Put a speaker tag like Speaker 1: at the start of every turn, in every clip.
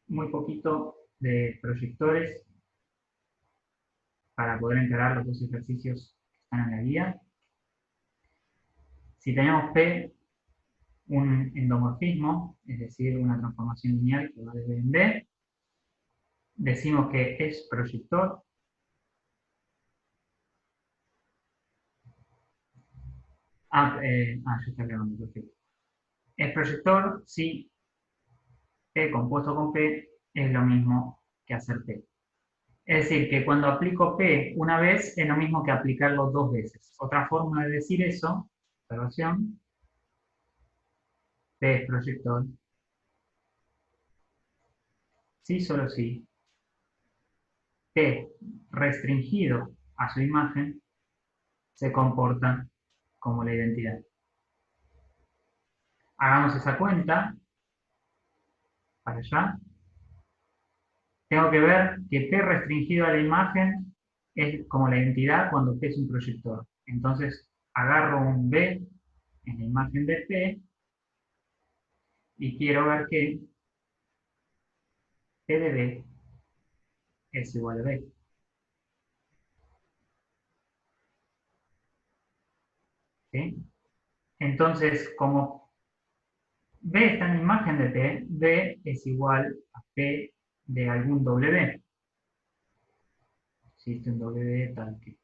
Speaker 1: muy poquito de proyectores para poder encarar los dos ejercicios que están en la guía. Si tenemos P, un endomorfismo, es decir, una transformación lineal que va de B en B, decimos que es proyector. Ya está grabando, perfecto. Es proyector si P compuesto con P es lo mismo que hacer P. Es decir, que cuando aplico P una vez es lo mismo que aplicarlo dos veces. Otra forma de decir eso, observación, P es proyector, si solo si P restringido a su imagen se comporta como la identidad. Hagamos esa cuenta, para allá. Tengo que ver que P restringido a la imagen es como la identidad cuando P es un proyector. Entonces, agarro un B en la imagen de P y quiero ver que P de B es igual a B. ¿Sí? Entonces, como B está en la imagen de P, B es igual a P de algún W. Existe un W tal que...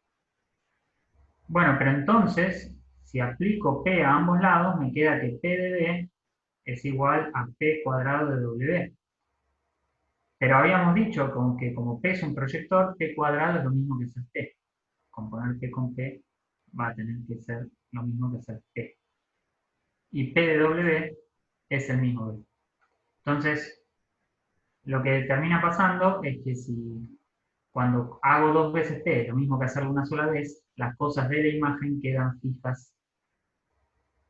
Speaker 1: Bueno, pero entonces, si aplico P a ambos lados, me queda que P de B es igual a P cuadrado de W. Pero habíamos dicho que como P es un proyector, P cuadrado es lo mismo que ser P. Componer P con P va a tener que ser lo mismo que ser P. Y P de W es el mismo B. Entonces, lo que termina pasando es que si cuando hago dos veces P, lo mismo que hacerlo una sola vez, las cosas de la imagen quedan fijas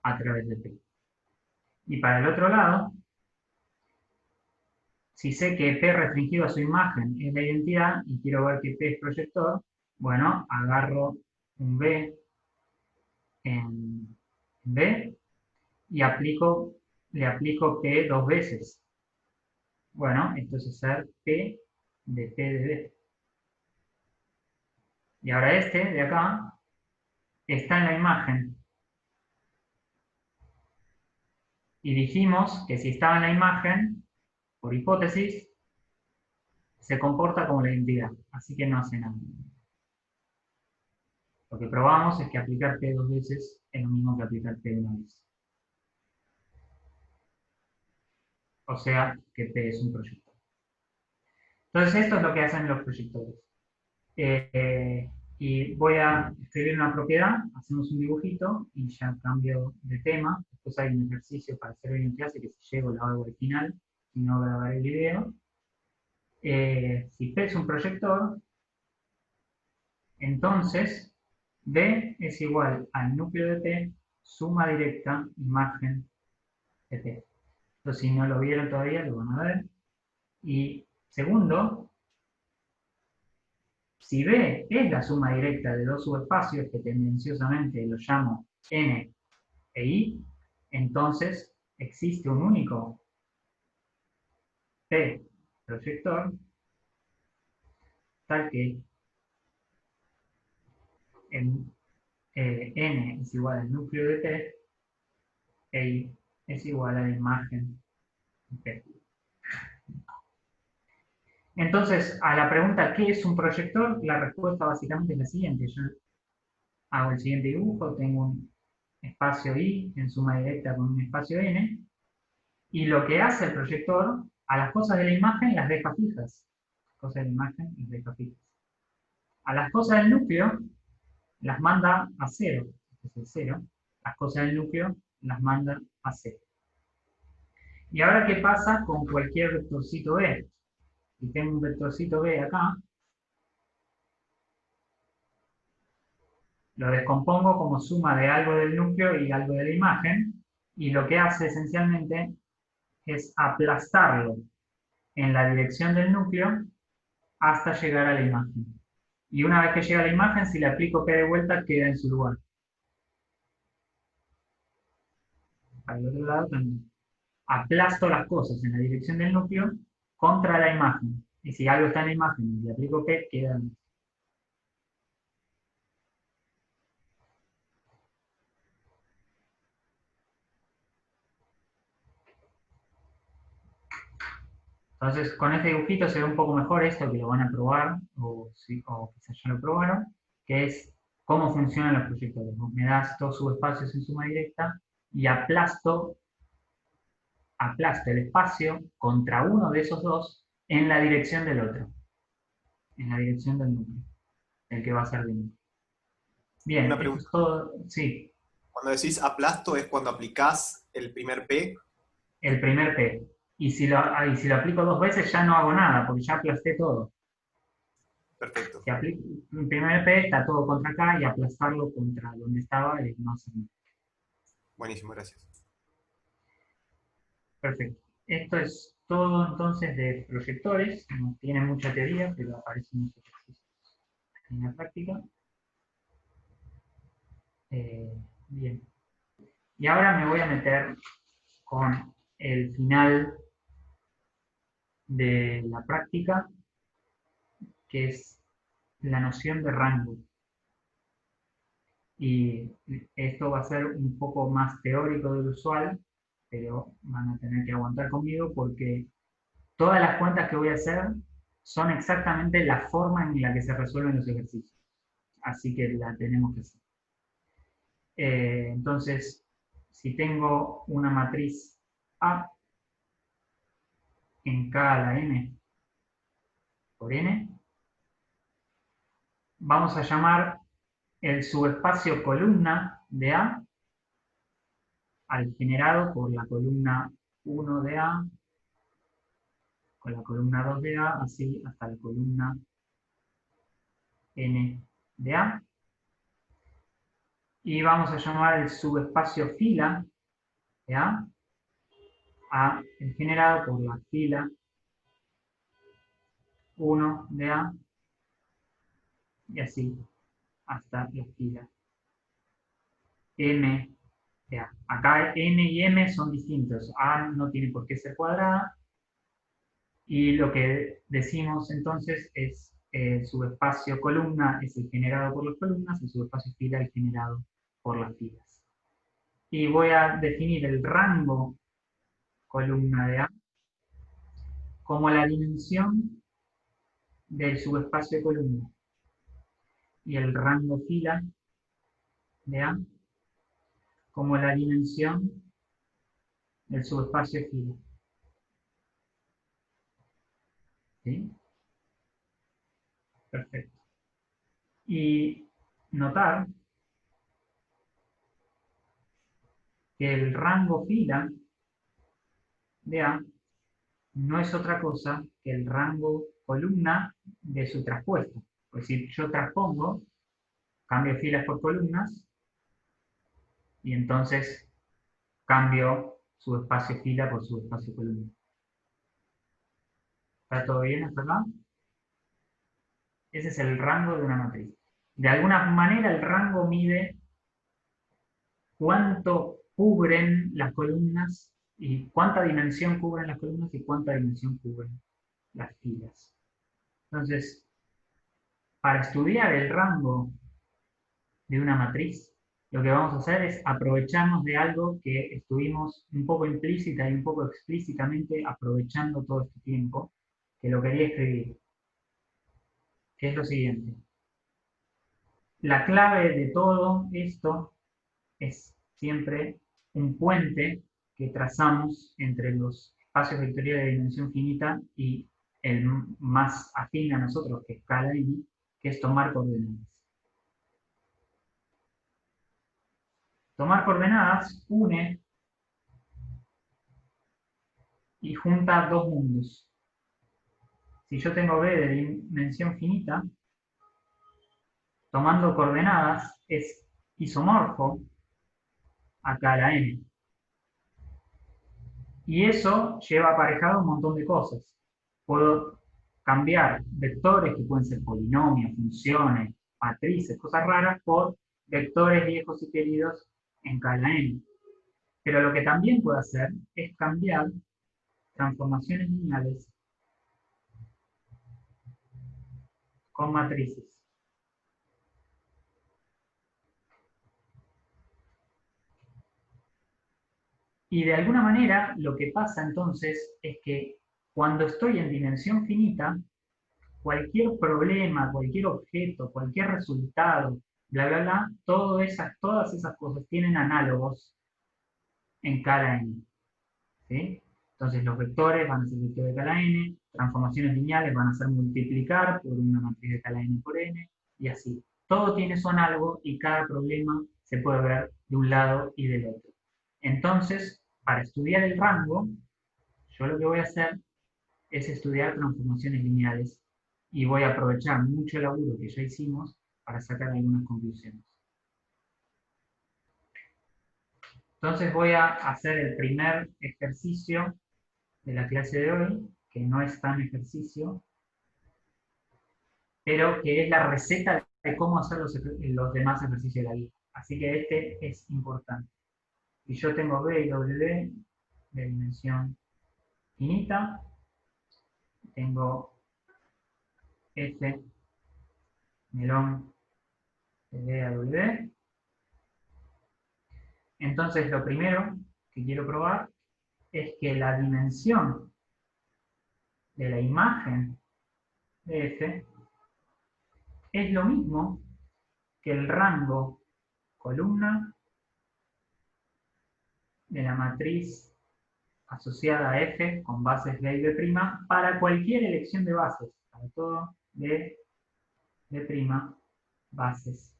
Speaker 1: a través de P. Y para el otro lado, si sé que P restringido a su imagen es la identidad y quiero ver que P es proyector, bueno, agarro un B en B y le aplico P dos veces. Bueno, entonces es ser P de P de B. Y ahora este de acá está en la imagen. Y dijimos que si estaba en la imagen, por hipótesis, se comporta como la identidad. Así que no hace nada. Lo que probamos es que aplicar P dos veces es lo mismo que aplicar P una vez. O sea, que P es un proyector. Entonces esto es lo que hacen los proyectores. Y voy a escribir una propiedad, hacemos un dibujito y ya cambio de tema. Después hay un ejercicio para hacer en clase que si llego lo hago al final, si no grabar el video. Si P es un proyector, entonces B es igual al núcleo de P, suma directa, imagen de P. Entonces si no lo vieron todavía, lo van a ver. Y segundo, si B es la suma directa de dos subespacios que tendenciosamente lo llamo N e I, entonces existe un único P proyector tal que N es igual al núcleo de P e I es igual a la imagen de P. Entonces, a la pregunta ¿qué es un proyector? La respuesta básicamente es la siguiente. Yo hago el siguiente dibujo, tengo un espacio I en suma directa con un espacio N, y lo que hace el proyector, a las cosas de la imagen las deja fijas. Las cosas de la imagen las deja fijas. A las cosas del núcleo las manda a cero. Este es el cero. Las cosas del núcleo las manda a cero. Y ahora, ¿qué pasa con cualquier vectorcito B? Si tengo un vectorcito B acá, lo descompongo como suma de algo del núcleo y algo de la imagen, y lo que hace esencialmente es aplastarlo en la dirección del núcleo hasta llegar a la imagen. Y una vez que llega a la imagen, si le aplico P de vuelta, queda en su lugar. Para el otro lado también. Aplasto las cosas en la dirección del núcleo contra la imagen. Y si algo está en la imagen y le aplico P, queda. Entonces, con este dibujito se ve un poco mejor esto, que lo van a probar, o quizás ya lo probaron, que es cómo funcionan los proyectores. Vos me das dos subespacios en suma directa y aplasto el espacio contra uno de esos dos en la dirección del otro, en la dirección del núcleo, el que va a ser de núcleo.
Speaker 2: Una
Speaker 1: Bien, esto
Speaker 2: pregunta.
Speaker 1: es todo. Sí,
Speaker 2: Cuando decís aplasto es cuando aplicás el primer P.
Speaker 1: el primer P. Y si lo aplico dos veces ya no hago nada, porque ya aplasté todo.
Speaker 2: Perfecto.
Speaker 1: Si aplico el primer P, está todo contra acá y aplastarlo contra donde estaba es más o menos.
Speaker 2: Buenísimo, gracias.
Speaker 1: Perfecto. Esto es todo entonces de proyectores. No tiene mucha teoría, pero aparecen muchos ejercicios en la práctica. Bien. Y ahora me voy a meter con el final de la práctica, que es la noción de rango. Y esto va a ser un poco más teórico del usual, pero van a tener que aguantar conmigo porque todas las cuentas que voy a hacer son exactamente la forma en la que se resuelven los ejercicios. Así que la tenemos que hacer. Entonces, si tengo una matriz A en K a la n por n, vamos a llamar el subespacio columna de A al generado por la columna 1 de A, con la columna 2 de A, así hasta la columna n de A. Y vamos a llamar el subespacio fila de A el generado por la fila 1 de A, y así hasta la fila m de A. Acá n y m son distintos. A no tiene por qué ser cuadrada. Y lo que decimos entonces es el subespacio columna es el generado por las columnas, el subespacio fila el generado por las filas. Y voy a definir el rango columna de A como la dimensión del subespacio columna y el rango fila de A como la dimensión del subespacio fila. ¿Sí? Perfecto. Y notar que el rango fila de A no es otra cosa que el rango columna de su traspuesto. Pues si yo transpongo, cambio filas por columnas y entonces cambio subespacio fila por subespacio columna. ¿Está todo bien hasta acá? Ese es el rango de una matriz. De alguna manera el rango mide cuánto cubren las columnas y cuánta dimensión cubren las columnas y cuánta dimensión cubren las filas. Entonces, para estudiar el rango de una matriz, lo que vamos a hacer es aprovecharnos de algo que estuvimos un poco implícita y un poco explícitamente aprovechando todo este tiempo, que lo quería escribir, que es lo siguiente. La clave de todo esto es siempre un puente que trazamos entre los espacios vectoriales de dimensión finita y el más afín a nosotros, que es escala n, que es tomar coordenadas. Tomar coordenadas une y junta dos mundos. Si yo tengo B de dimensión finita, tomando coordenadas es isomorfo a K a la n. Y eso lleva aparejado un montón de cosas. Puedo cambiar vectores que pueden ser polinomios, funciones, matrices, cosas raras, por vectores viejos y queridos en K a la n. Pero lo que también puedo hacer es cambiar transformaciones lineales con matrices. Y de alguna manera lo que pasa entonces es que cuando estoy en dimensión finita, cualquier problema, cualquier objeto, cualquier resultado, bla, bla, bla, todas esas cosas tienen análogos en cada n. ¿Sí? Entonces los vectores van a ser vectores de escala n, transformaciones lineales van a ser multiplicar por una matriz de escala n por n, y así. Todo tiene su análogo y cada problema se puede ver de un lado y del otro. Entonces, para estudiar el rango, yo lo que voy a hacer es estudiar transformaciones lineales y voy a aprovechar mucho el laburo que ya hicimos para sacar algunas conclusiones. Entonces voy a hacer el primer ejercicio de la clase de hoy, que no es tan ejercicio, pero que es la receta de cómo hacer los demás ejercicios de la guía. Así que este es importante. Y yo tengo B y W de dimensión finita, tengo F melón de B a W. Entonces lo primero que quiero probar es que la dimensión de la imagen de F es lo mismo que el rango columna de la matriz asociada a F con bases B y B' para cualquier elección de bases, para todo B, B', bases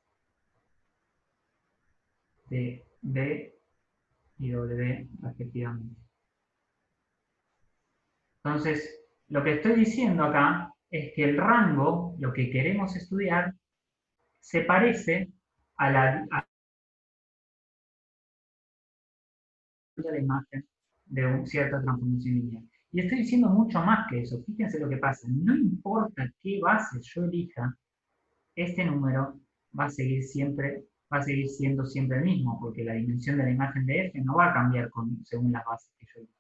Speaker 1: de B y W respectivamente. Entonces, lo que estoy diciendo acá es que el rango, lo que queremos estudiar, se parece a la imagen de una cierta transformación lineal. Y estoy diciendo mucho más que eso. Fíjense lo que pasa. No importa qué base yo elija, este número va a seguir siendo siempre el mismo, porque la dimensión de la imagen de F no va a cambiar según las bases que yo elija.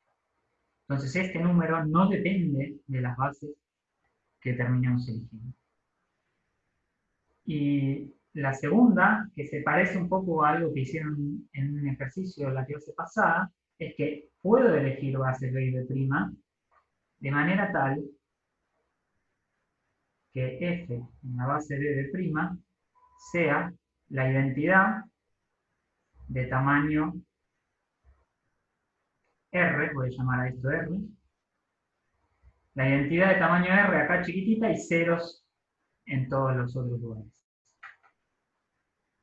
Speaker 1: Entonces, este número no depende de las bases que terminemos eligiendo. Y la segunda, que se parece un poco a algo que hicieron en un ejercicio de la clase pasada, es que puedo elegir bases B y B' de manera tal que F en la base B B' sea la identidad de tamaño R, voy a llamar a esto R, la identidad de tamaño R acá chiquitita y ceros en todos los otros lugares.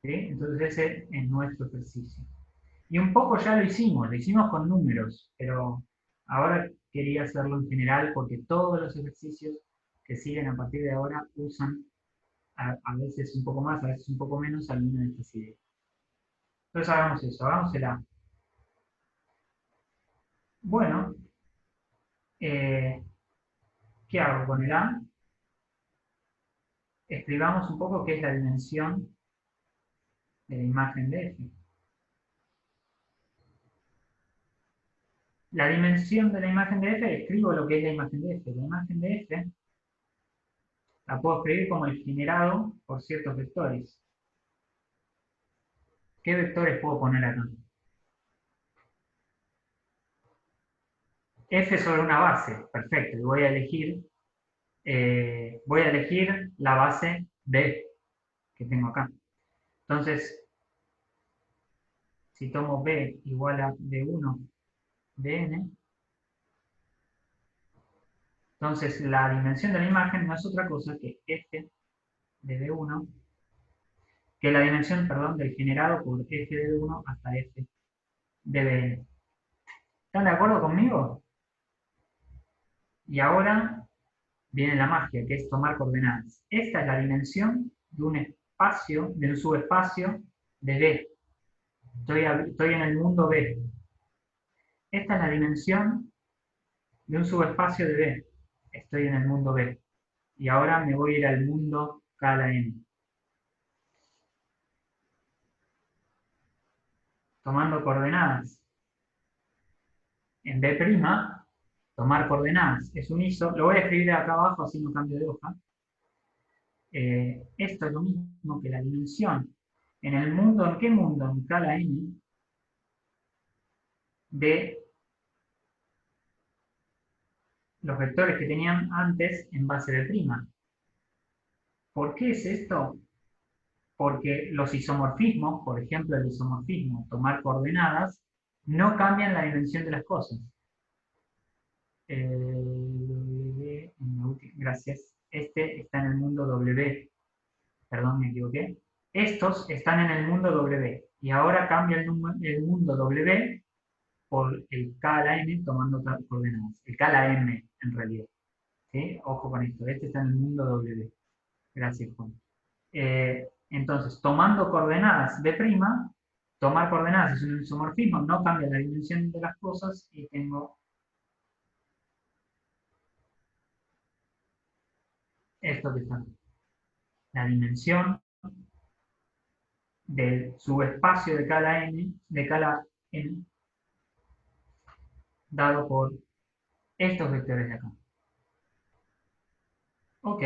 Speaker 1: ¿Sí? Entonces ese es nuestro ejercicio. Y un poco ya lo hicimos con números, pero ahora quería hacerlo en general porque todos los ejercicios que siguen a partir de ahora usan a veces un poco más, a veces un poco menos alguna de estas ideas. Entonces hagamos eso, hagamos el A. Bueno, ¿qué hago con el A? Escribamos un poco qué es la dimensión de la imagen de F. La dimensión de la imagen de F, escribo lo que es la imagen de F. La imagen de F la puedo escribir como el generado por ciertos vectores. ¿Qué vectores puedo poner acá? F sobre una base, perfecto. Y voy a elegir la base B que tengo acá. Entonces, si tomo B igual a B1 de n, entonces la dimensión de la imagen no es otra cosa que F de B1, que la dimensión, perdón, del generado por F de B1 hasta F de Bn. ¿Están de acuerdo conmigo? Y ahora viene la magia, que es tomar coordenadas. Esta es la dimensión de un espacio, de un subespacio de B. Estoy en el mundo B. Esta es la dimensión de un subespacio de B. Estoy en el mundo B. Y ahora me voy a ir al mundo K a la N. Tomando coordenadas. En B', tomar coordenadas es un ISO. Lo voy a escribir acá abajo, así no cambio de hoja. Esto es lo mismo que la dimensión. En el mundo, ¿en qué mundo? En escala n de los vectores que tenían antes en base de prima. ¿Por qué es esto? Porque los isomorfismos, por ejemplo el isomorfismo, tomar coordenadas, no cambian la dimensión de las cosas. Gracias. Este está en el mundo W. Perdón, me equivoqué. Estos están en el mundo W. Y ahora cambia el mundo W por el K a la N tomando coordenadas. El K a la M, en realidad. ¿Sí? Ojo con esto. Este está en el mundo W. Gracias, Juan. Entonces, tomando coordenadas B', tomar coordenadas es un isomorfismo, no cambia la dimensión de las cosas y tengo esto que está. La dimensión del subespacio de cada n, de cada n, dado por estos vectores de acá. Ok.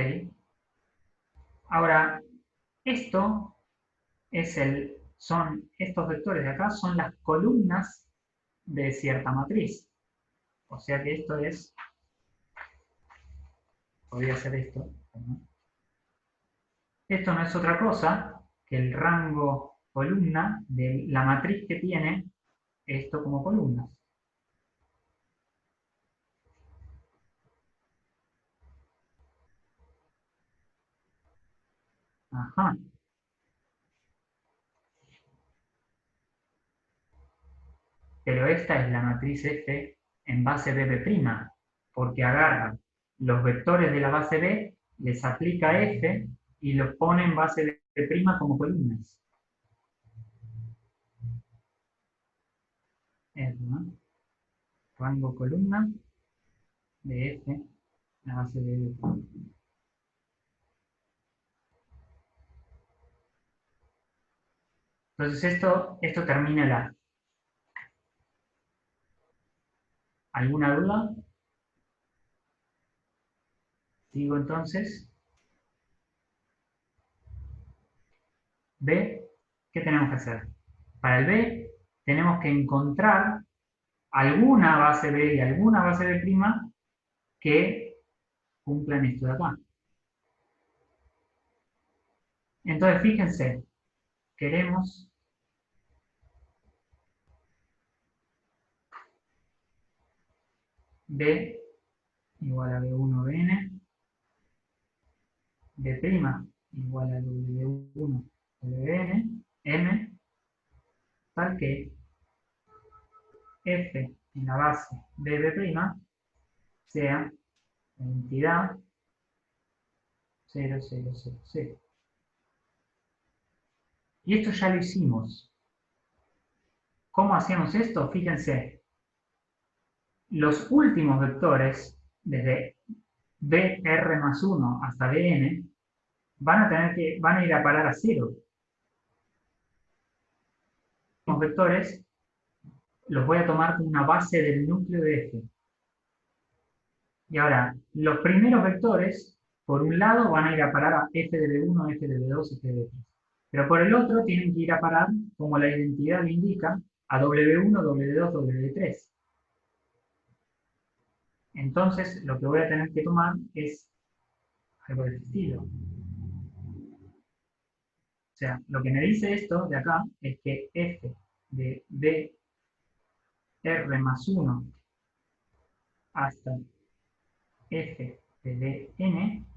Speaker 1: Ahora, esto es estos vectores de acá son las columnas de cierta matriz. O sea que esto es, podría ser esto, ¿no? Esto no es otra cosa que el rango columna de la matriz que tiene esto como columnas. Ajá. Pero esta es la matriz F en base BB', porque agarra los vectores de la base B, les aplica F y los pone en base B' como columnas. ¿No? Rango columna de F, la base de BB'. Entonces esto termina la. ¿Alguna duda? Sigo entonces. B, ¿qué tenemos que hacer? Para el B tenemos que encontrar alguna base B y alguna base B' que cumplan esto de acá. Entonces, fíjense, queremos B igual a B1 Bn, B' igual a W1 Wn, M, tal que F en la base de B' sea la entidad 0, 0, 0, 0. Y esto ya lo hicimos. ¿Cómo hacíamos esto? Fíjense, los últimos vectores, desde Br más 1 hasta Bn, van a ir a parar a 0. Los vectores los voy a tomar como una base del núcleo de F. Y ahora, los primeros vectores, por un lado, van a ir a parar a F de B1, F de B2, F de B3. Pero por el otro, tienen que ir a parar, como la identidad lo indica, a W1, W2, W3. Entonces, lo que voy a tener que tomar es algo de este estilo. O sea, lo que me dice esto de acá es que F de Br más 1 hasta F de Dn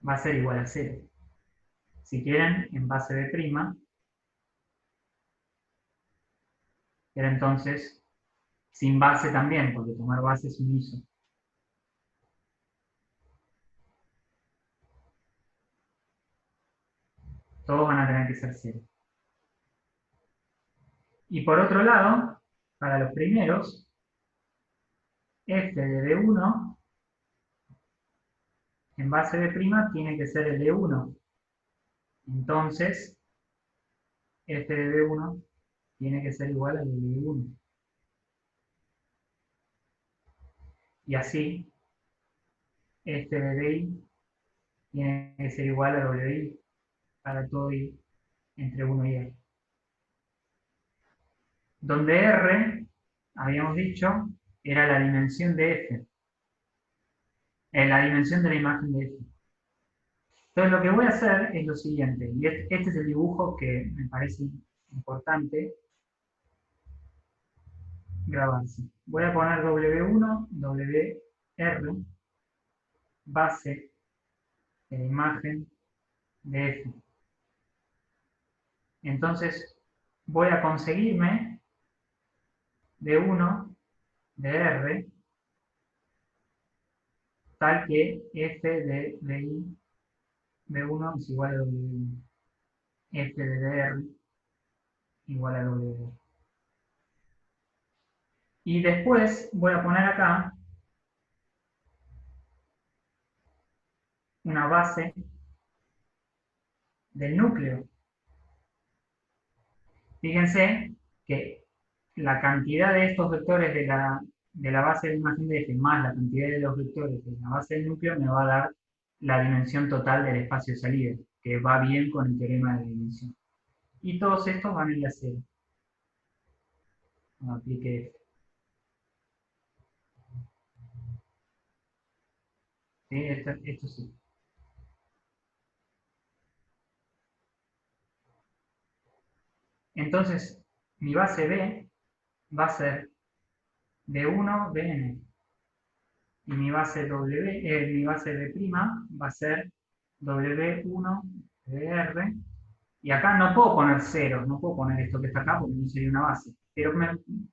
Speaker 1: va a ser igual a 0. Si quieren, en base de prima, pero entonces sin base también, porque tomar base es un ISO. Todos van a tener que ser 0. Y por otro lado, para los primeros, F de D1 en base de prima tiene que ser el D1. Entonces, F de D1 tiene que ser igual al de D1. Y así, f de DI tiene que ser igual a WI para todo I entre 1 y R. Donde R, habíamos dicho, era la dimensión de F, la dimensión de la imagen de F. Entonces lo que voy a hacer es lo siguiente, y este es el dibujo que me parece importante grabarse. Voy a poner W1, WR, base de la imagen de F. Entonces voy a conseguirme de 1 de R tal que F de DI B1 es igual a W1. F de DR igual a W. Y después voy a poner acá una base del núcleo. Fíjense que la cantidad de estos vectores de la base de la imagen de F más la cantidad de los vectores de la base del núcleo me va a dar la dimensión total del espacio de salida, que va bien con el teorema de dimensión. Y todos estos van a ir a cero. No aplique F. ¿Sí? Esto sí. Entonces, mi base B va a ser D1, Dn. Y mi base mi base B' va a ser W1, DR. Y acá no puedo poner ceros, no puedo poner esto que está acá porque no sería una base. Pero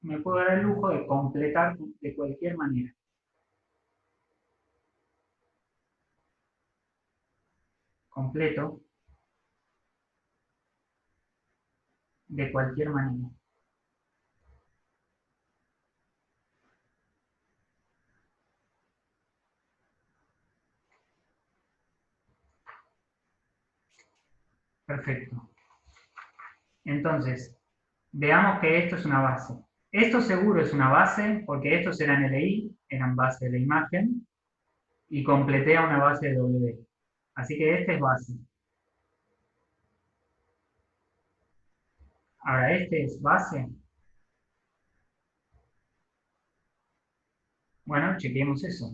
Speaker 1: me puedo dar el lujo de completar de cualquier manera. Completo de cualquier manera. Perfecto. Entonces, veamos que esto es una base. Esto seguro es una base porque estos eran LI, eran base de la imagen, y completé a una base de W. Así que este es base. Ahora, este es base. Bueno, chequeemos eso.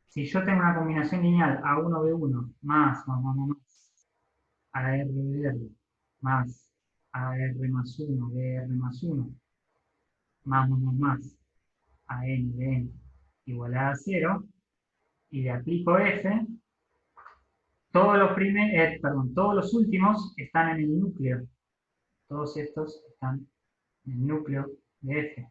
Speaker 1: Si yo tengo una combinación lineal A1B1 más ARBR más AR más 1 BR más 1 más AN BN igual a 0 y le aplico F, todos los últimos están en el núcleo. Todos estos están en el núcleo de F.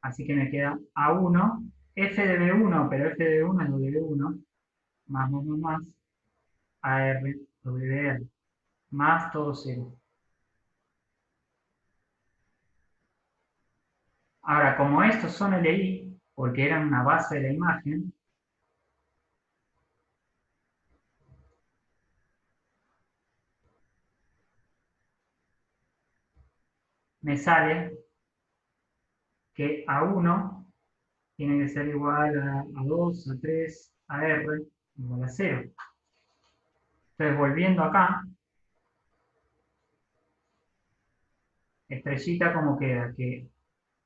Speaker 1: Así que me queda A1, F de B1, pero F de B1 es W1, más, AR, WR, más todo 0. Ahora, como estos son LI, porque eran una base de la imagen, me sale que A1 tiene que ser igual a 2, a 3, a R, igual a 0. Entonces, volviendo acá, estrellita como queda, que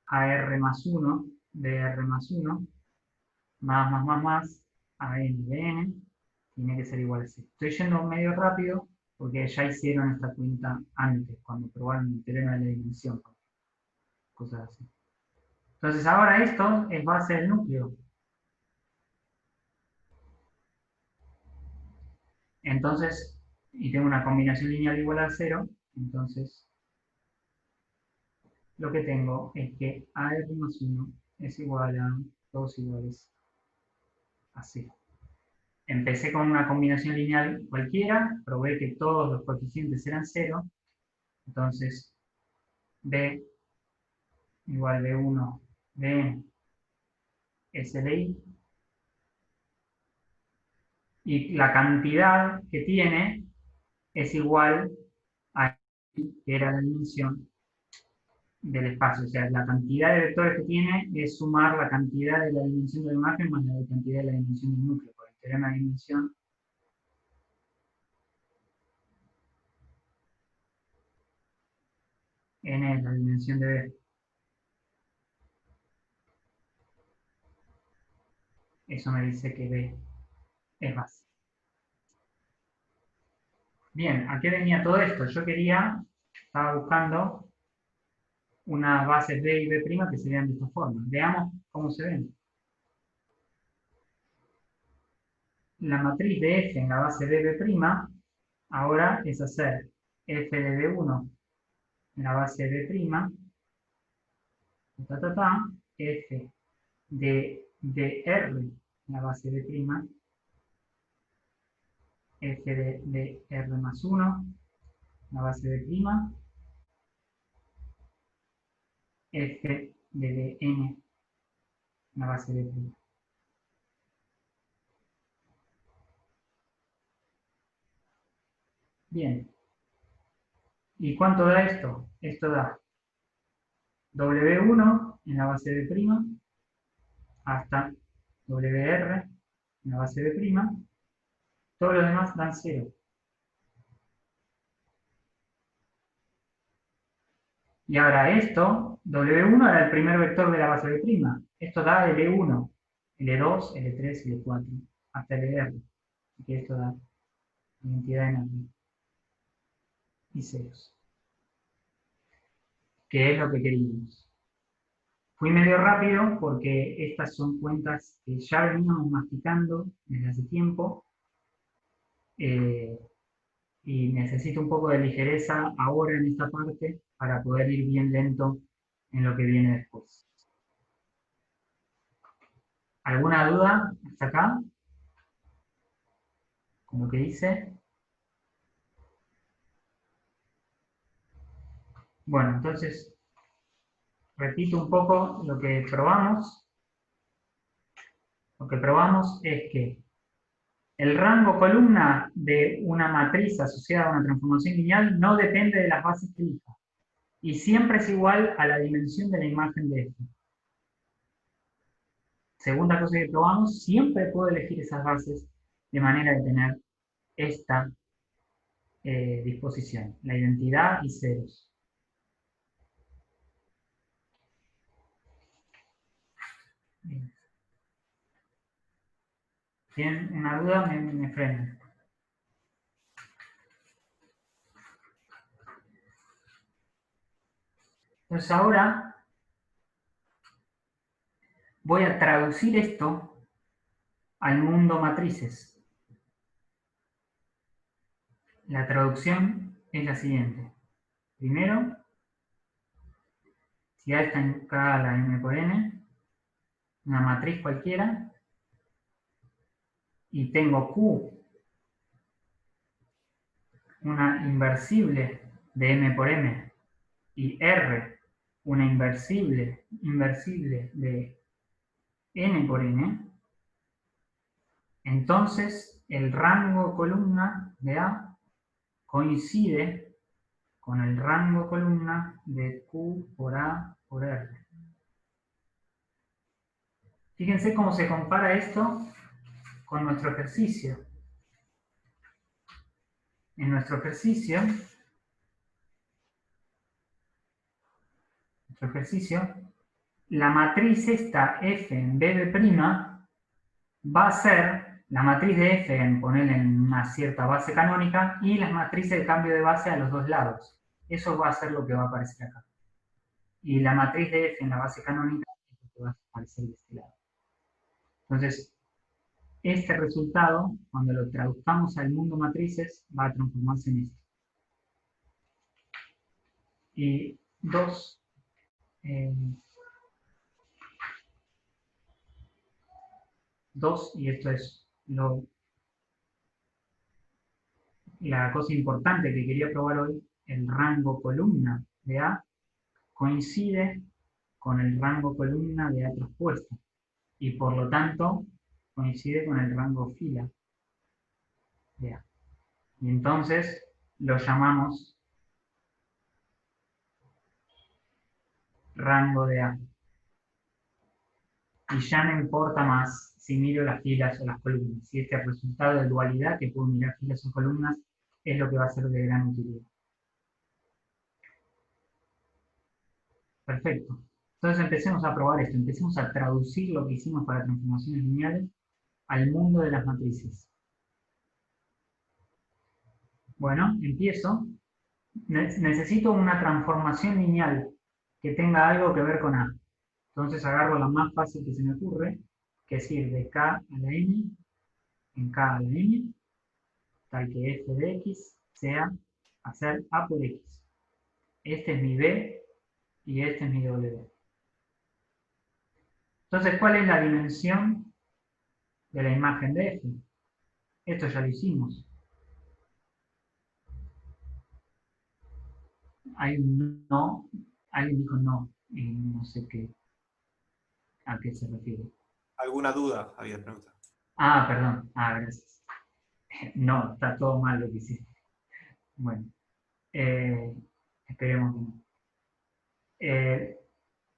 Speaker 1: AR más 1, BR más 1, más, AN, BN, tiene que ser igual a 0. Estoy yendo medio rápido porque ya hicieron esta cuenta antes, cuando probaron el teorema de la dimensión, cosas así. Entonces ahora esto es base del núcleo. Entonces, y tengo una combinación lineal igual a 0, entonces lo que tengo es que AR más 1 es igual a 2 iguales a 0. Empecé con una combinación lineal cualquiera, probé que todos los coeficientes eran 0, entonces B igual B1, B es LI, y la cantidad que tiene es igual a que era la dimensión del espacio. O sea, la cantidad de vectores que tiene es sumar la cantidad de la dimensión de la imagen más la cantidad de la dimensión del núcleo. Por el teorema de dimensión, n es la dimensión de B. Eso me dice que B es base. Bien, ¿a qué venía todo esto? Yo estaba buscando unas bases B y B' que se vean de esta forma. Veamos cómo se ven. La matriz de F en la base B, B', ahora es hacer F de B1 en la base B', F de BR en la base B', F de BR más 1 en la base B', F de Bn en la base B'. Bien. ¿Y cuánto da esto? Esto da W1 en la base B' hasta WR en la base B'. Todos los demás dan 0. Y ahora esto, W1 era el primer vector de la base B'. Esto da L1, L2, L3, L4, hasta LR. Así que esto da identidad enorme. Y ceros. Que es lo que queríamos. Fui medio rápido porque estas son cuentas que ya veníamos masticando desde hace tiempo. Y necesito un poco de ligereza ahora en esta parte para poder ir bien lento en lo que viene después. ¿Alguna duda hasta acá? ¿Con lo que hice? Bueno, entonces repito un poco lo que probamos. Lo que probamos es que el rango columna de una matriz asociada a una transformación lineal no depende de las bases que elija. Y siempre es igual a la dimensión de la imagen de F. Segunda cosa que probamos, siempre puedo elegir esas bases de manera de tener esta disposición, la identidad y ceros. Bien. ¿Tienen una duda? Me frenan. Entonces ahora voy a traducir esto al mundo matrices. La traducción es la siguiente. Primero, si A está enfocada a la M por N, una matriz cualquiera, y tengo Q, una inversible de M por M, y R, una inversible de N por N, entonces el rango columna de A coincide con el rango columna de Q por A por R. Fíjense cómo se compara esto con nuestro ejercicio. En nuestro ejercicio, la matriz esta F en BB' va a ser la matriz de F en ponerle en una cierta base canónica y las matrices de cambio de base a los dos lados. Eso va a ser lo que va a aparecer acá. Y la matriz de F en la base canónica es lo que va a aparecer de este lado. Entonces, este resultado, cuando lo traduzcamos al mundo matrices, va a transformarse en esto. Y y esto es la cosa importante que quería probar hoy, el rango columna de A coincide con el rango columna de A transpuesta y por lo tanto coincide con el rango fila de A. Y entonces lo llamamos rango de A. Y ya no importa más si miro las filas o las columnas, si este resultado de dualidad, que puedo mirar filas o columnas, es lo que va a ser de gran utilidad. Perfecto. Entonces empecemos a probar esto, empecemos a traducir lo que hicimos para transformaciones lineales al mundo de las matrices. Bueno, empiezo. Necesito una transformación lineal que tenga algo que ver con A. Entonces agarro la más fácil que se me ocurre, que es ir de K a la N, en K a la N, tal que f de x sea hacer A por x. Este es mi B y este es mi W. Entonces, ¿cuál es la dimensión de la imagen de f? Esto ya lo hicimos. Hay un no, alguien dijo no, y no sé a qué se refiere.
Speaker 2: ¿Alguna duda? Había preguntado.
Speaker 1: Ah, perdón. Ah, gracias. No, está todo mal lo que hiciste. Bueno, esperemos que no.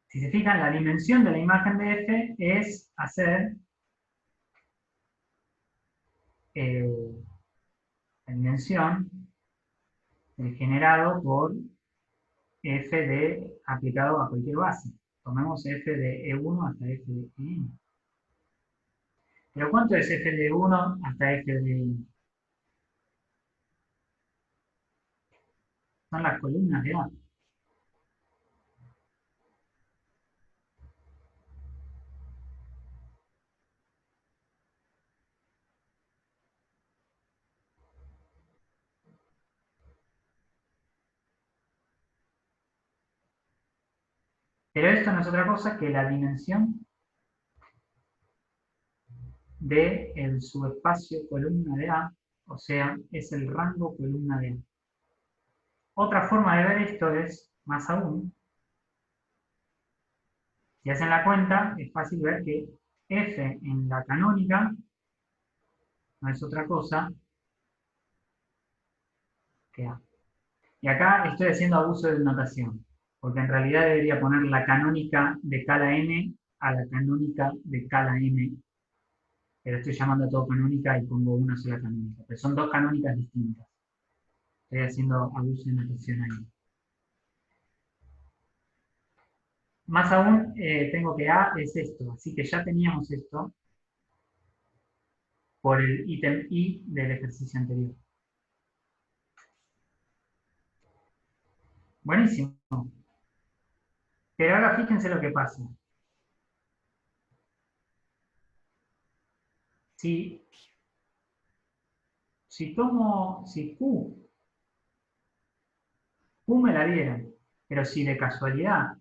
Speaker 1: Si se fijan, la dimensión de la imagen de f es hacer la dimensión generado por f de aplicado a cualquier base. Tomemos f de E1 hasta f de En. ¿Pero cuánto es f de 1 hasta f de En? Son las columnas de A. Pero esto no es otra cosa que la dimensión del subespacio columna de A, o sea, es el rango columna de A. Otra forma de ver esto es, más aún, si hacen la cuenta, es fácil ver que f en la canónica no es otra cosa que A. Y acá estoy haciendo abuso de notación, porque en realidad debería poner la canónica de K a la N a la canónica de K a la M, pero estoy llamando a todo canónica y pongo una sola canónica. Pero son dos canónicas distintas. Estoy haciendo abuso de notación ahí. Más aún, tengo que A es esto, así que ya teníamos esto por el ítem I del ejercicio anterior. Buenísimo. Pero ahora fíjense lo que pasa. Si Q me la dieron, pero si de casualidad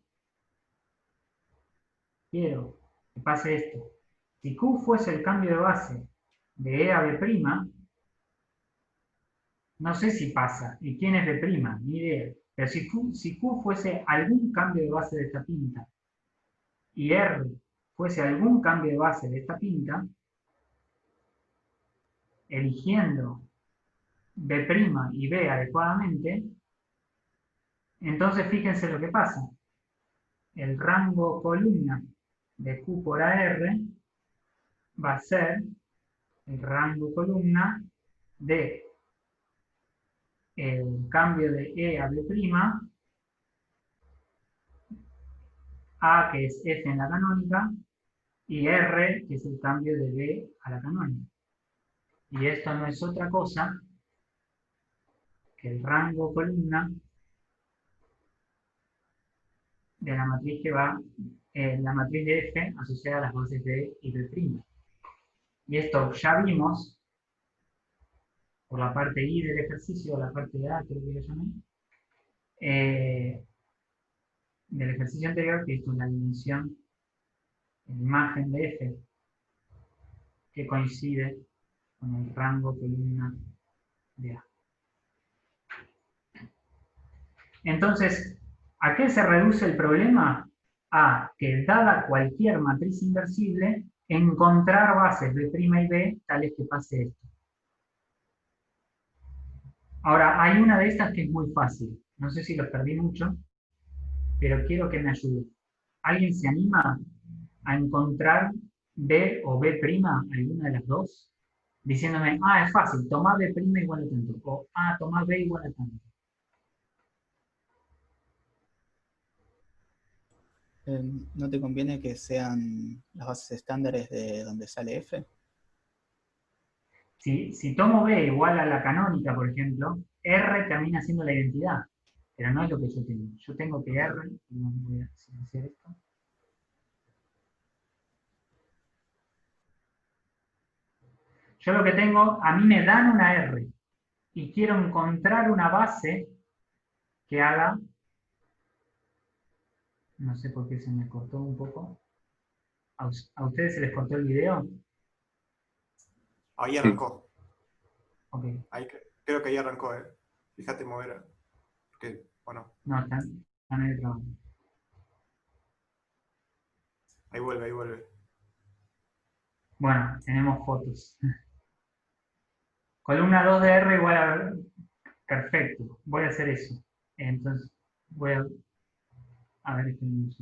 Speaker 1: quiero que pase esto, si Q fuese el cambio de base de E a B', no sé si pasa, y quién es B', ni idea. Pero si Q fuese algún cambio de base de esta pinta, y R fuese algún cambio de base de esta pinta, eligiendo B' y B adecuadamente, entonces fíjense lo que pasa. El rango columna de Q por AR va a ser el rango columna de el cambio de E a B', A que es F en la canónica, y R que es el cambio de B a la canónica. Y esto no es otra cosa que el rango columna de la matriz que va, la matriz de F asociada a las bases de I B'. Y esto ya vimos por la parte I del ejercicio, o la parte de A, creo que lo llamé, del ejercicio anterior, que esto es la dimensión, la imagen de F, que coincide con el rango columna de A. Entonces, ¿a qué se reduce el problema? A que, dada cualquier matriz inversible, encontrar bases B' y B tales que pase esto. Ahora, hay una de estas que es muy fácil. No sé si los perdí mucho, pero quiero que me ayude. ¿Alguien se anima a encontrar B o B', alguna de las dos? Diciéndome, es fácil, tomar B' igual a tanto. O, tomar B igual a tanto.
Speaker 3: ¿No te conviene que sean las bases estándares de donde sale F?
Speaker 1: Si tomo B igual a la canónica, por ejemplo, R termina siendo la identidad. Pero no es lo que yo tengo. Yo tengo que R, no voy a silenciar esto. Yo lo que tengo, a mí me dan una R y quiero encontrar una base que haga, no sé por qué se me cortó un poco. ¿A ustedes se les cortó el video?
Speaker 2: Ahí arrancó.
Speaker 1: Ok.
Speaker 2: Creo que ahí arrancó, ¿eh? Fíjate mover. Porque, bueno,
Speaker 1: No, están medio trabajo.
Speaker 2: ahí vuelve, ahí vuelve.
Speaker 1: Bueno, tenemos fotos. Columna 2 de R igual a... Perfecto, voy a hacer eso. Entonces, voy a ver este minuto.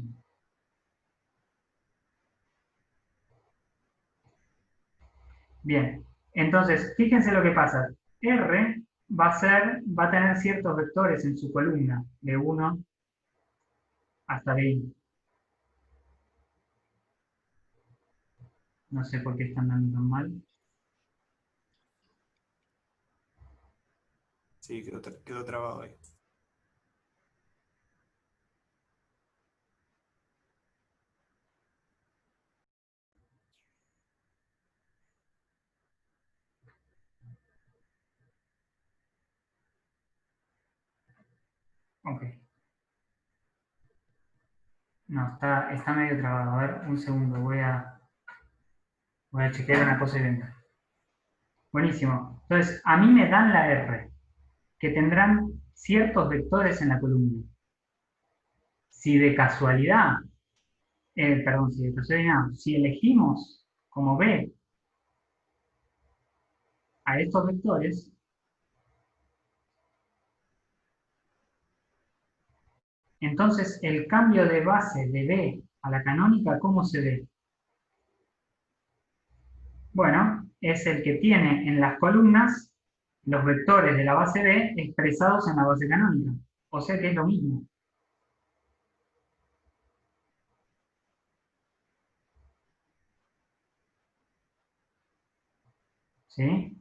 Speaker 1: Bien, entonces, fíjense lo que pasa. R va a tener ciertos vectores en su columna, de 1 hasta 20. No sé por qué están dando tan mal.
Speaker 2: Sí, quedó trabado ahí.
Speaker 1: Ok. No, está medio trabado. A ver, un segundo. Voy a chequear una cosa y vengo. Buenísimo. Entonces, a mí me dan la R, que tendrán ciertos vectores en la columna. Si de casualidad, perdón, si de casualidad, si elegimos como B a estos vectores, entonces el cambio de base de B a la canónica, ¿cómo se ve? Bueno, es el que tiene en las columnas los vectores de la base B expresados en la base canónica. O sea que es lo mismo. ¿Sí?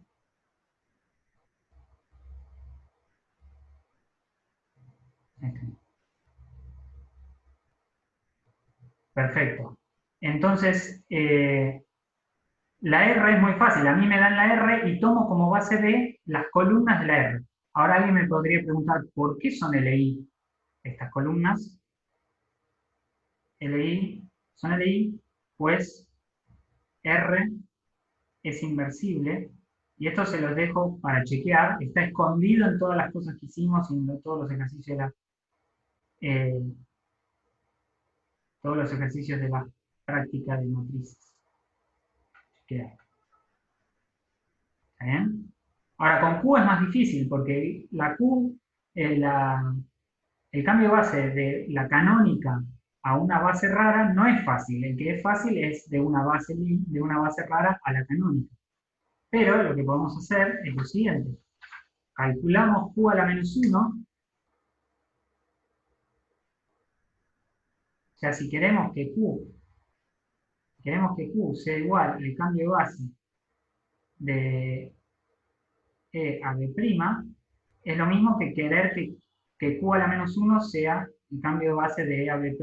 Speaker 1: Este. Perfecto. Entonces, la R es muy fácil. A mí me dan la R y tomo como base B las columnas de la R. Ahora alguien me podría preguntar, ¿por qué son LI estas columnas? LI, son LI, pues R es inversible. Y esto se los dejo para chequear. Está escondido en todas las cosas que hicimos y en eh, todos los ejercicios de la práctica de matrices. Chequear. ¿Está bien? Ahora, con Q es más difícil porque la Q, el cambio de base de la canónica a una base rara no es fácil. El que es fácil es de una base rara a la canónica. Pero lo que podemos hacer es lo siguiente. Calculamos Q a la menos 1. O sea, si queremos que Q sea igual al cambio de base de E a B', es lo mismo que querer que Q a la menos 1 sea el cambio de base de E a B'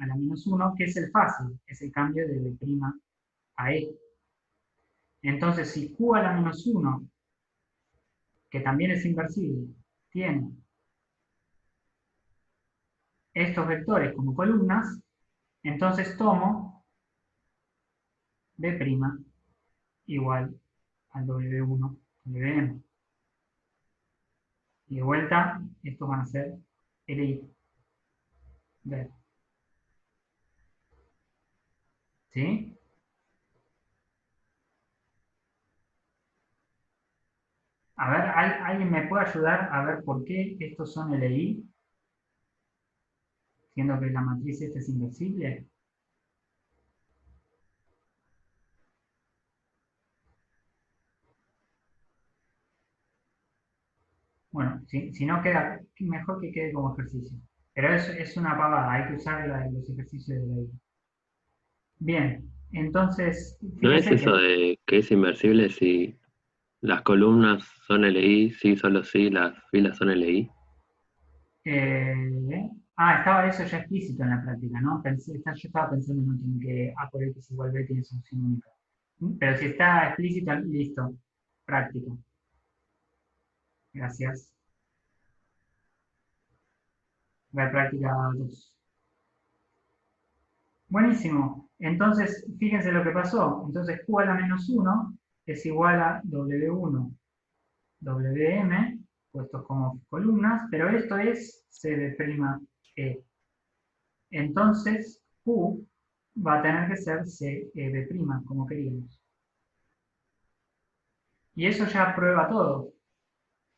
Speaker 1: a la menos 1, que es el fácil, es el cambio de B' a E. Entonces, si Q a la menos 1, que también es inversible, tiene estos vectores como columnas, entonces tomo B' igual al W1, WM. Y de vuelta, estos van a ser LI. ¿Ver? ¿Sí? A ver, ¿alguien me puede ayudar a ver por qué estos son LI? Siendo que la matriz esta es inversible. Bueno, si no queda, mejor que quede como ejercicio. Pero es una pavada, hay que usar los ejercicios de LI. Bien, entonces,
Speaker 4: ¿No es
Speaker 1: fíjense
Speaker 4: eso
Speaker 1: que
Speaker 4: de que es inversible si las columnas son LI, sí, solo sí, las filas son LI?
Speaker 1: estaba eso ya explícito en la práctica, ¿no? Yo estaba pensando en que A por X igual B tiene solución única. Pero si está explícito, listo. Práctica. Gracias. La práctica 2. Buenísimo. Entonces, fíjense lo que pasó. Entonces, Q a la menos 1 es igual a W1, WM, puestos como columnas, pero esto es CB'. Entonces, Q va a tener que ser CEB', como queríamos. Y eso ya prueba todo,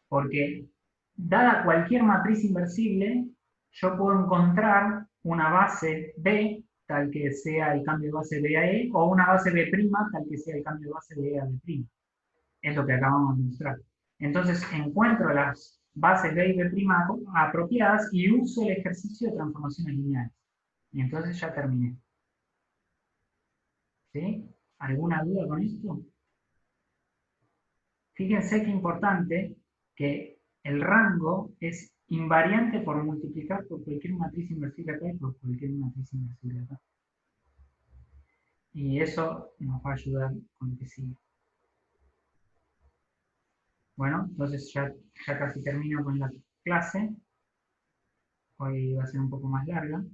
Speaker 1: porque dada cualquier matriz inversible, yo puedo encontrar una base B tal que sea el cambio de base B a E, o una base B' tal que sea el cambio de base de E a B'. Es lo que acabamos de mostrar. Entonces, encuentro las bases B y B' apropiadas y uso el ejercicio de transformaciones lineales. Y entonces ya terminé. ¿Sí? ¿Alguna duda con esto? Fíjense qué importante que el rango es invariante por multiplicar por cualquier matriz inversible acá y por cualquier matriz inversible acá. Y eso nos va a ayudar con lo que sigue. Bueno, entonces ya casi termino con la clase. Hoy va a ser un poco más larga.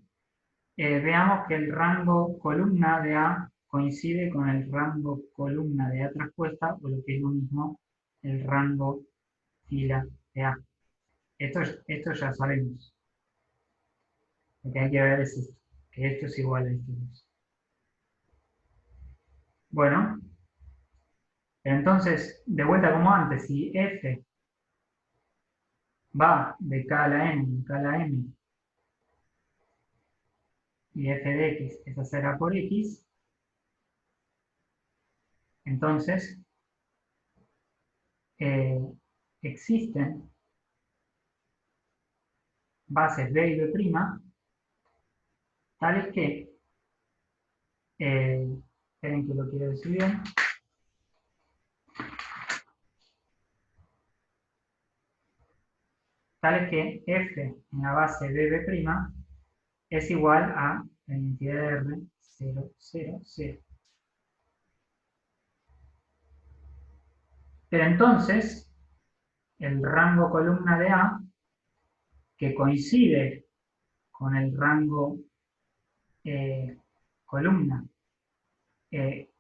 Speaker 1: Veamos que el rango columna de A coincide con el rango columna de A traspuesta, o lo que es lo mismo, el rango fila de A. Esto ya sabemos. Lo que hay que ver es esto, que esto es igual a esto. Bueno, entonces, de vuelta como antes, si F va de K a la N, K a la M, y F de X es hacer A por X, entonces existen bases B y B', tales que, esperen que lo quiero decir bien, tales que F en la base de B' es igual a la identidad de R 0, 0, 0. Pero entonces, el rango columna de A, que coincide con el rango columna de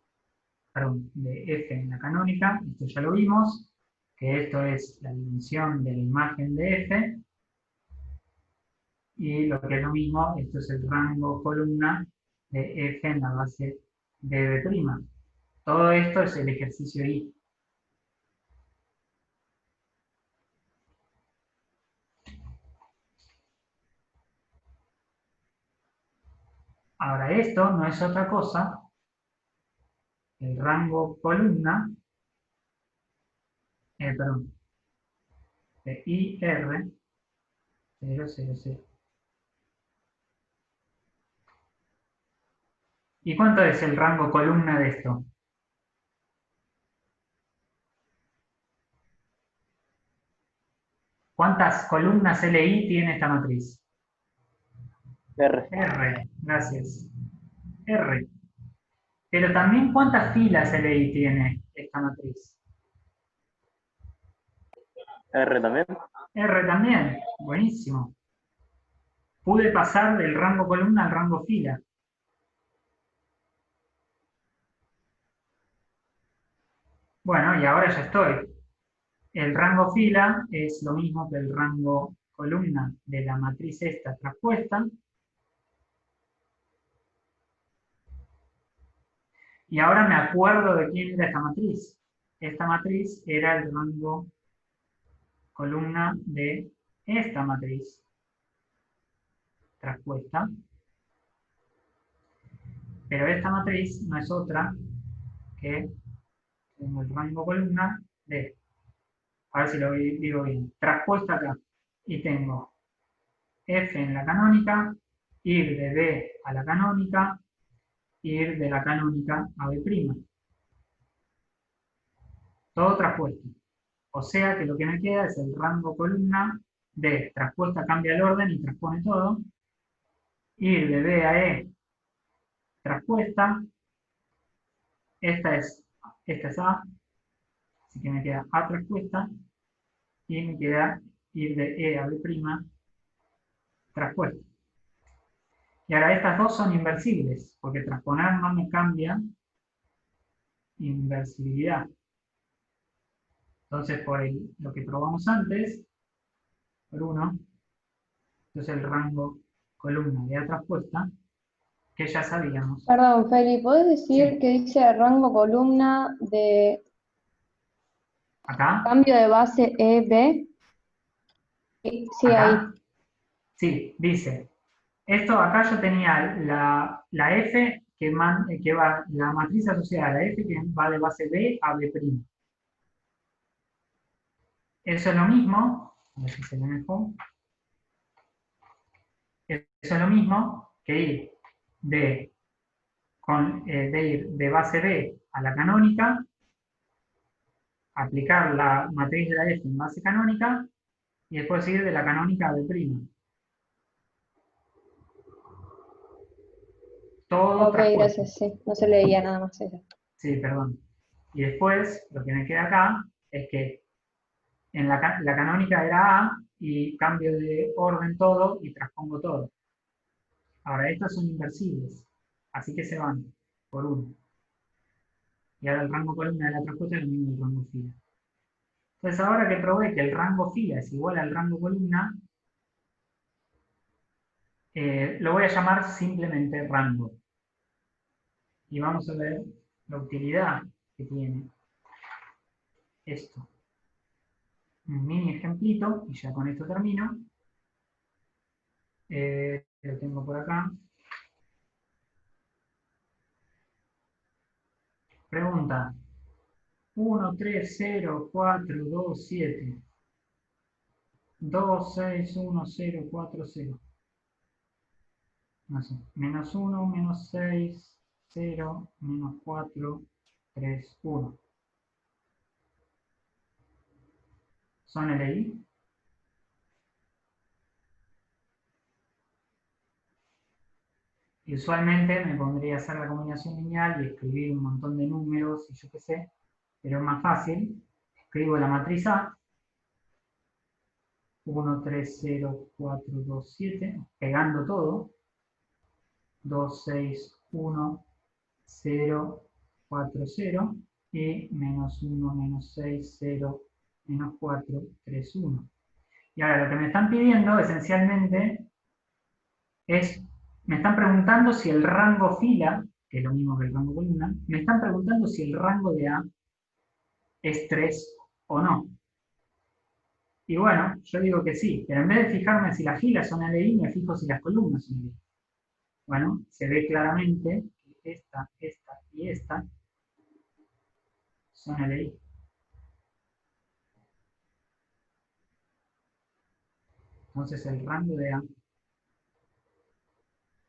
Speaker 1: F en la canónica, esto ya lo vimos, que esto es la dimensión de la imagen de F, y lo que es lo mismo, esto es el rango columna de F en la base de B'. Todo esto es el ejercicio I. Ahora, esto no es otra cosa, el rango columna, de IR 0, 0, 0. ¿Y cuánto es el rango columna de esto? ¿Cuántas columnas LI tiene esta matriz?
Speaker 5: R.
Speaker 1: R, gracias. R. Pero también, ¿cuántas filas LI tiene esta matriz?
Speaker 5: R también.
Speaker 1: R también, buenísimo. Pude pasar del rango columna al rango fila. Bueno, y ahora ya estoy. El rango fila es lo mismo que el rango columna de la matriz esta traspuesta. Y ahora me acuerdo de quién era esta matriz. Esta matriz era el rango columna de esta matriz traspuesta. Pero esta matriz no es otra que tengo el rango columna de, a ver si lo digo bien, traspuesta acá. Y tengo F en la canónica, ir de B a la canónica, ir de la canónica a B'. Todo traspuesto. O sea que lo que me queda es el rango columna de traspuesta cambia el orden y transpone todo. Ir de B a E traspuesta. Esta es A, así que me queda A traspuesta. Y me queda ir de E a B' traspuesta. Y ahora estas dos son inversibles, porque transponer no me cambia inversibilidad. Entonces, por lo que probamos antes, por 1, entonces el rango columna de A traspuesta, que ya sabíamos.
Speaker 6: Perdón, Feli, ¿podés decir
Speaker 1: Sí.
Speaker 6: qué dice rango columna de
Speaker 1: ¿Acá?
Speaker 6: cambio de base EB? Sí, ahí.
Speaker 1: ¿Acá? Sí, dice. Esto acá yo tenía la F que va, la matriz asociada a la F que va de base B a B'. Eso es lo mismo, a ver si se ve mejor. Eso es lo mismo que ir de ir de base B a la canónica, aplicar la matriz de la F en base canónica, y después ir de la canónica a B'. Todo
Speaker 6: Ok,
Speaker 1: traspuesto.
Speaker 6: gracias, sí. No se leía nada más eso.
Speaker 1: Sí, perdón. Y después, lo que me queda acá, es que en la canónica era A, y cambio de orden todo, y transpongo todo. Ahora, estas son inversibles, así que se van por 1. Y ahora el rango columna de la traspuesta es lo mismo que el rango fila. Entonces, ahora que probé que el rango fila es igual al rango columna, lo voy a llamar simplemente rango. Y vamos a ver la utilidad que tiene esto. Un mini ejemplito, y ya con esto termino. Lo tengo por acá. Pregunta. 1, 3, 0, 4, 2, 7. 2, 6, 1, 0, 4, 0. No sé. Menos 1, menos 6, 0, menos 4, 3, 1. ¿Son LI? Y usualmente me pondría a hacer la combinación lineal y escribir un montón de números y yo qué sé, pero es más fácil. Escribo la matriz A, 1, 3, 0, 4, 2, 7, pegando todo. 2, 6, 1, 0, 4, 0, y menos 1, menos 6, 0, menos 4, 3, 1. Y ahora lo que me están pidiendo esencialmente es, me están preguntando si el rango fila, que es lo mismo que el rango columna, me están preguntando si el rango de A es 3 o no. Y bueno, yo digo que sí, pero en vez de fijarme si las filas son LI, me fijo si las columnas son LI. Bueno, se ve claramente que esta y esta son LI. Entonces el rango de A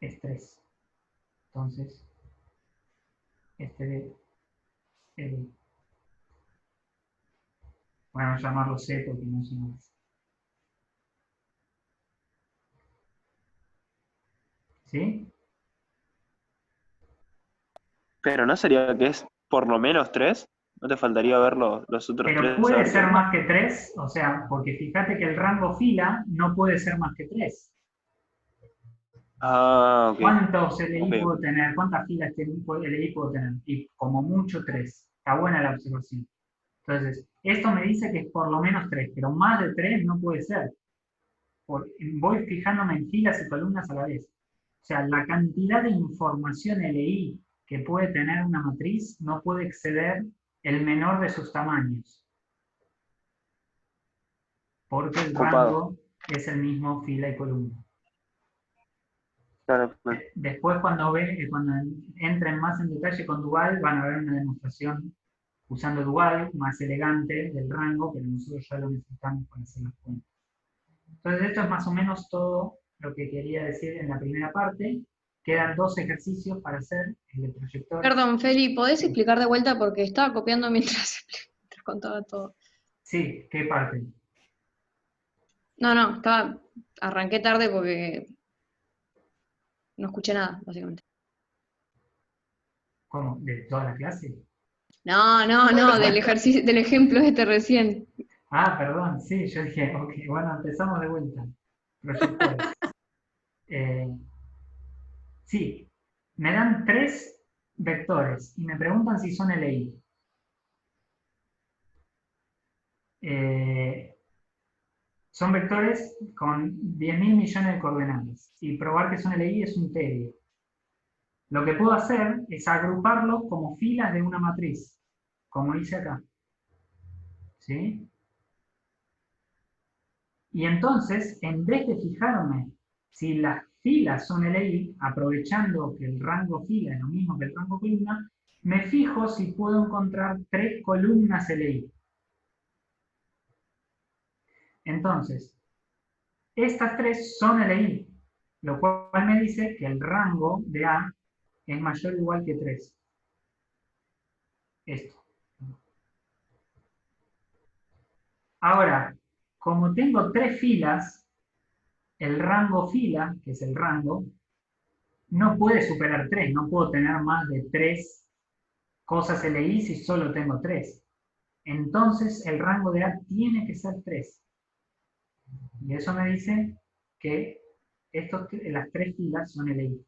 Speaker 1: es 3. Entonces, este de LI. Bueno, llamarlo C porque no es una S. ¿Sí?
Speaker 5: Pero ¿no sería que es por lo menos 3? ¿No te faltaría ver los otros
Speaker 1: Pero
Speaker 5: 3?
Speaker 1: puede ser más que 3, o sea, porque fíjate que el rango fila no puede ser más que 3.
Speaker 5: Ah, ok.
Speaker 1: ¿Cuántos LI
Speaker 5: Ok.
Speaker 1: puedo tener? ¿Cuántas filas LI puedo tener? Y como mucho 3. Está buena la observación. Entonces, esto me dice que es por lo menos 3, pero más de 3 no puede ser. Voy fijándome en filas y columnas a la vez. O sea, la cantidad de información LI que puede tener una matriz no puede exceder el menor de sus tamaños. porque el
Speaker 5: Copado.
Speaker 1: rango es el mismo fila y columna.
Speaker 5: Claro, claro.
Speaker 1: Después cuando entren más en detalle con Dual, van a ver una demostración usando Dual, más elegante del rango, pero nosotros ya lo necesitamos para hacer las cuentas. Entonces esto es más o menos todo lo que quería decir en la primera parte. Quedan 2 ejercicios para hacer, el de proyector.
Speaker 7: Perdón, Feli, ¿podés explicar de vuelta? Porque estaba copiando mientras contaba todo.
Speaker 1: Sí, ¿qué parte?
Speaker 7: No, arranqué tarde porque no escuché nada, básicamente.
Speaker 1: ¿Cómo? ¿De toda la clase?
Speaker 7: No, del ejercicio, del ejemplo este recién.
Speaker 1: Ah, perdón, sí, yo dije, ok, bueno, empezamos de vuelta. Proyectores. Sí, me dan 3 vectores y me preguntan si son LI. Son vectores con 10.000 millones de coordenadas y probar que son LI es un tedio. Lo que puedo hacer es agruparlos como filas de una matriz, como hice acá. ¿Sí? Y entonces, en vez de fijarme si las filas son LI, aprovechando que el rango fila es lo mismo que el rango columna, me fijo si puedo encontrar 3 columnas LI. Entonces, estas 3 son LI, lo cual me dice que el rango de A es mayor o igual que 3. Esto. Ahora, como tengo 3 filas, el rango fila, que es el rango, no puede superar 3. No puedo tener más de 3 cosas LI si solo tengo 3. Entonces, el rango de A tiene que ser 3. Y eso me dice que las 3 filas son LI.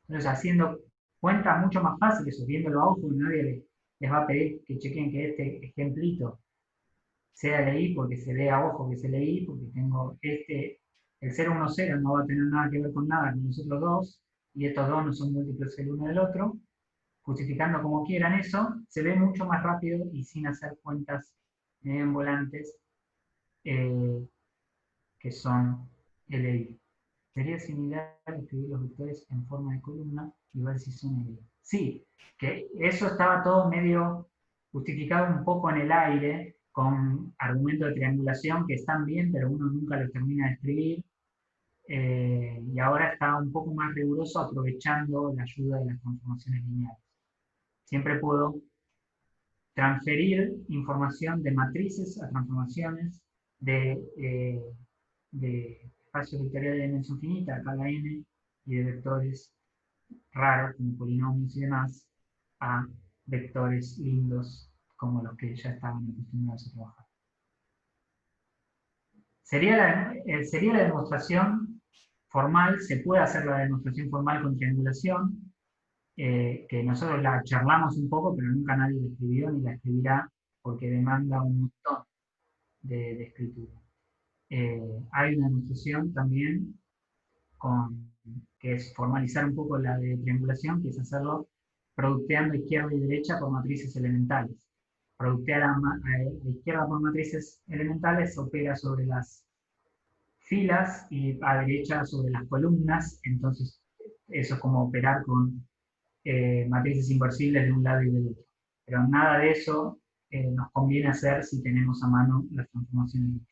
Speaker 1: Entonces, haciendo cuentas mucho más fáciles, viéndolo a ojo, nadie les va a pedir que chequen que este ejemplito sea LI porque se ve a ojo que es LI, porque tengo el 010 no va a tener nada que ver con nada con los otros dos, y estos dos no son múltiplos el uno del otro. Justificando como quieran eso, se ve mucho más rápido y sin hacer cuentas en volantes que son LI. Sería similar a escribir los vectores en forma de columna y ver si son LI. Sí, que eso estaba todo medio justificado un poco en el aire, con argumentos de triangulación que están bien, pero uno nunca los termina de escribir. Y ahora está un poco más riguroso aprovechando la ayuda de las transformaciones lineales. Siempre puedo transferir información de matrices a transformaciones de espacios vectoriales de dimensión finita, acá la n, y de vectores raros como polinomios y demás, a vectores lindos como los que ya estaban acostumbrados a trabajar. Sería la demostración formal, se puede hacer la demostración formal con triangulación, que nosotros la charlamos un poco, pero nunca nadie la escribió ni la escribirá porque demanda un montón de escritura. Hay una demostración también que es formalizar un poco la de triangulación, que es hacerlo producteando izquierda y derecha por matrices elementales. Productear a izquierda por matrices elementales opera sobre las filas y a derecha sobre las columnas, entonces eso es como operar con matrices inversibles de un lado y del otro. Pero nada de eso nos conviene hacer si tenemos a mano las transformaciones.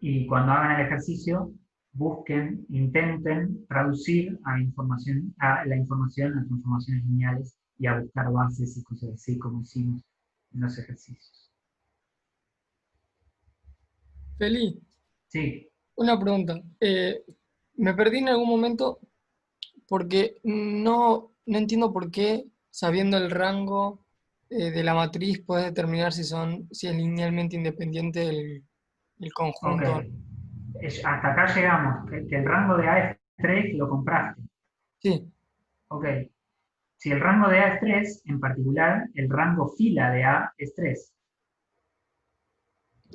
Speaker 1: Y cuando hagan el ejercicio, busquen, intenten traducir la información a transformaciones lineales y a buscar bases y cosas así como hicimos en los ejercicios.
Speaker 8: Feli,
Speaker 1: Sí.
Speaker 8: una pregunta. Me perdí en algún momento porque no entiendo por qué, sabiendo el rango de la matriz, puedes determinar si es linealmente independiente el conjunto.
Speaker 1: Ok. Hasta acá llegamos, que el rango de A es 3 lo compraste.
Speaker 8: Sí.
Speaker 1: Ok. Si el rango de A es 3, en particular, el rango fila de A es 3.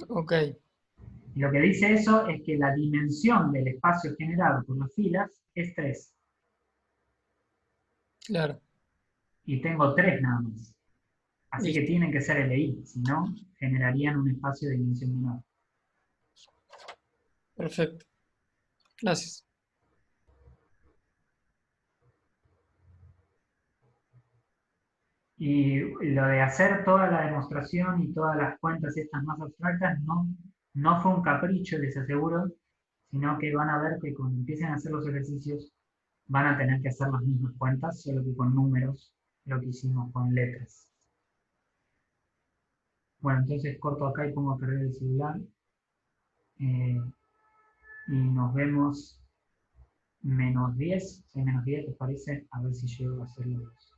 Speaker 8: Ok.
Speaker 1: Y lo que dice eso es que la dimensión del espacio generado por las filas es 3.
Speaker 8: Claro.
Speaker 1: Y tengo 3 nada más. Así
Speaker 8: Listo.
Speaker 1: que tienen que ser LI, si no, generarían un espacio de dimensión menor.
Speaker 8: Perfecto. Gracias.
Speaker 1: Y lo de hacer toda la demostración y todas las cuentas estas más abstractas no fue un capricho, les aseguro, sino que van a ver que cuando empiecen a hacer los ejercicios van a tener que hacer las mismas cuentas, solo que con números, lo que hicimos con letras. Bueno, entonces corto acá y pongo a cargar el celular. Y nos vemos -10, 6 -10, ¿te parece? A ver si llego a hacer los